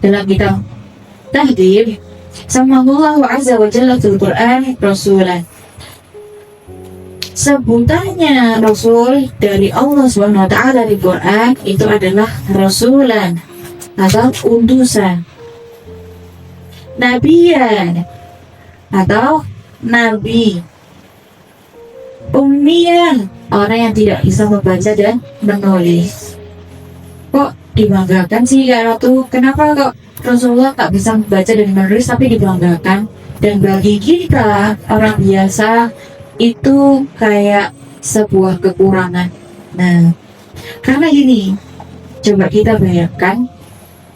dalam kitab Tahdir, Samahullahu azza wa jalla fil Quran rasulan. Sebutannya Rasul dari Allah Subhanahu wa taala di Quran itu adalah rasulan atau utusan, nabiyan atau nabi, ummiyan orang yang tidak bisa membaca dan menulis. Kok dibanggakan sih kalau tuh? Kenapa kok Rasulullah tak bisa membaca dan menulis tapi dibanggakan? Dan bagi kita orang biasa itu kayak sebuah kekurangan. Nah, karena gini, coba kita bayangkan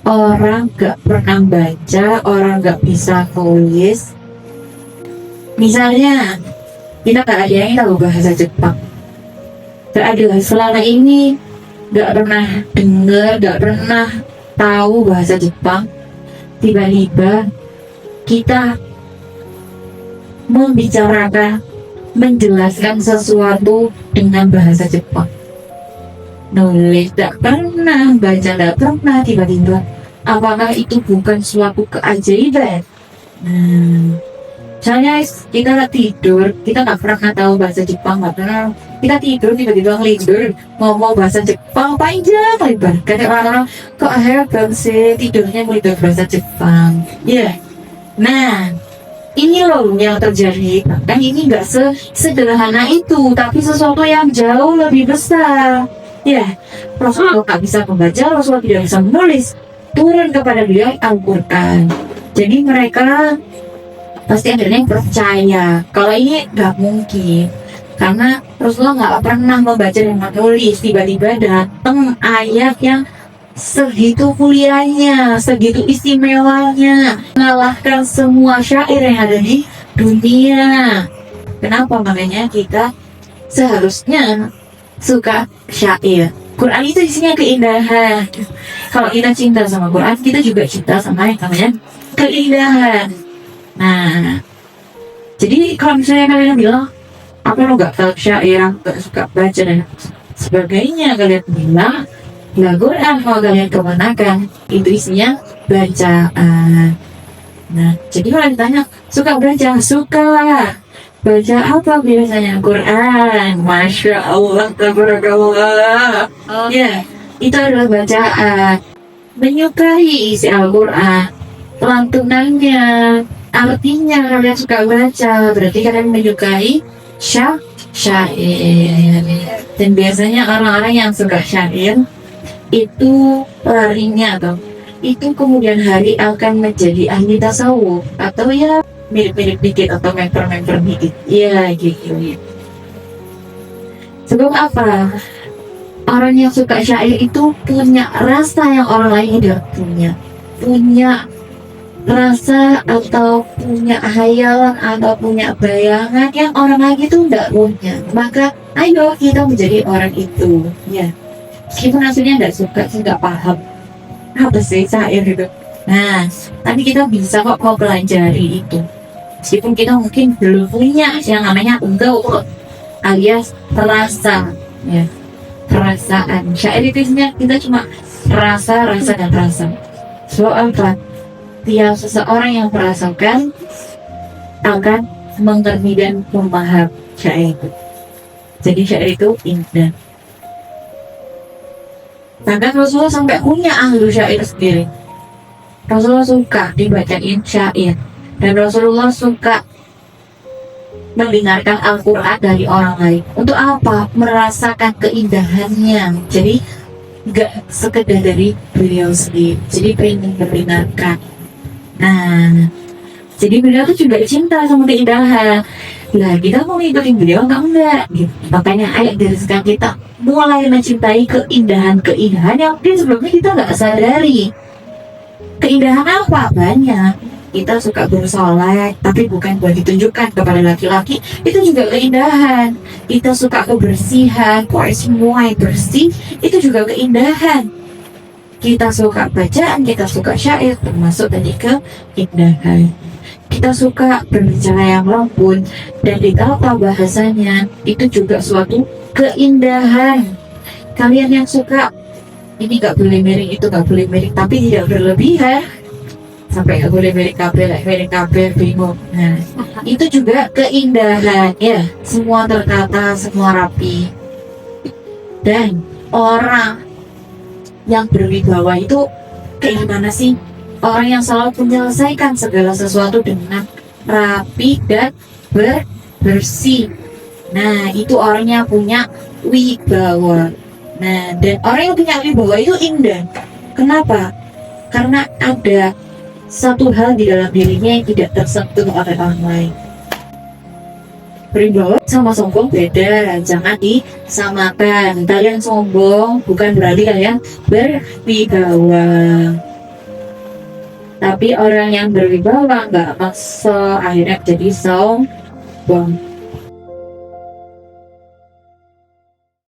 orang gak pernah baca, orang gak bisa tulis. Misalnya kita gak ada yang tahu bahasa Jepang, gak ada selama ini, gak pernah dengar, gak pernah tahu bahasa Jepang. Tiba-tiba kita membicarakan, menjelaskan sesuatu dengan bahasa Jepang, nulis tak pernah, baca tak pernah, tiba-tiba apakah itu bukan suatu keajaiban? Misalnya kita tidur, kita nggak pernah tahu bahasa Jepang, nggak pernah, kita tidur tiba-tiba ngelindur ngomong bahasa Jepang panjang lebar. Kadang orang-orang kok hebat sih tidurnya ngelindur bahasa Jepang, ya. Nah, ini loh yang terjadi. Kan ini nggak sederhana itu, tapi sesuatu yang jauh lebih besar. Ya, Rasulullah tak bisa membaca, Rasulullah tidak bisa menulis. Turun kepada beliau Al-Quran. Jadi mereka pasti akhirnya percaya kalau ini nggak mungkin, karena Rasulullah nggak pernah membaca dan menulis. Tiba-tiba datang ayat yang segitu kuliahnya, segitu istimewanya, mengalahkan semua syair yang ada di dunia. Kenapa? Makanya kita seharusnya suka syair. Quran itu isinya keindahan. Kalau kita cinta sama Quran, kita juga cinta sama yang namanya keindahan. Nah, jadi kalau misalnya kalian bilang, aku nggak tahu syair, aku nggak suka baca dan sebagainya, kalian bilang nah, Quran kalau kalian kemenakan itu isinya bacaan. Nah, jadi kalau ditanya suka baca, suka lah. Baca apa biasanya? Quran. Masya Allah, tabarakallah. Ya, itu adalah bacaan. Menyukai isi Al-Quran, lantunannya, artinya kalian suka baca, berarti kalian menyukai syair. Dan biasanya orang-orang yang suka syair itu larinya atau itu kemudian hari akan menjadi ahli tasawuf atau ya mirip-mirip dikit atau memper dikit, ya gitu ya. Sebab apa? Orang yang suka syair itu punya rasa yang orang lain tidak punya rasa atau punya hayalan atau punya bayangan yang orang lain itu tidak punya. Maka ayo kita menjadi orang itu, ya. Meskipun aslinya nggak suka, nggak paham apa sih syair itu. Nah, tapi kita bisa kok mempelajari itu. Meskipun kita mungkin belum punya yang namanya gaul alias rasa, ya, perasaan. Syair itu isinya kita cuma rasa dan rasa. Soal apa? Tiap seseorang yang merasakan akan mengerti dan memaham syair itu. Jadi syair itu indah. Bahkan Rasulullah sampai punya ahlu syair sendiri. Rasulullah suka dibacain syair, dan Rasulullah suka mendengarkan Al-Quran dari orang lain. Untuk apa? Merasakan keindahannya. Jadi gak sekedar dari beliau sendiri, jadi pengen mendengarkan. Nah, jadi beliau tuh juga cinta sama keindahan. Nah, kita mau ngikutin beliau enggak gitu. Makanya ayo dari sekarang kita mulai mencintai keindahan yang mungkin sebelumnya kita nggak sadari. Keindahan apa? Banyak. Kita suka bersolek, tapi bukan buat ditunjukkan kepada laki-laki. Itu juga keindahan. Kita suka kebersihan, pokoknya semua yang bersih, itu juga keindahan. Kita suka bacaan, kita suka syair, termasuk tadi keindahan. Kita suka berbicara yang lembut dan ditata bahasanya, itu juga suatu keindahan. Kalian yang suka ini nggak boleh miring, itu nggak boleh miring, tapi tidak berlebihan sampai nggak boleh miring kabel, miring kabel bingung. Nah, itu juga keindahannya, semua tertata, semua rapi. Dan orang yang berwibawa itu kayak gimana sih? Orang yang selalu menyelesaikan segala sesuatu dengan rapi dan bersih. Nah, itu orangnya punya wibawa. Nah, dan orang yang punya wibawa itu indah. Kenapa? Karena ada satu hal di dalam dirinya yang tidak tersentuh oleh orang lain. Berwibawa sama sombong beda, jangan disamakan. Kalian sombong bukan berarti kalian berwibawa. Tapi orang yang berwibawa nggak maksa akhirnya jadi sombong.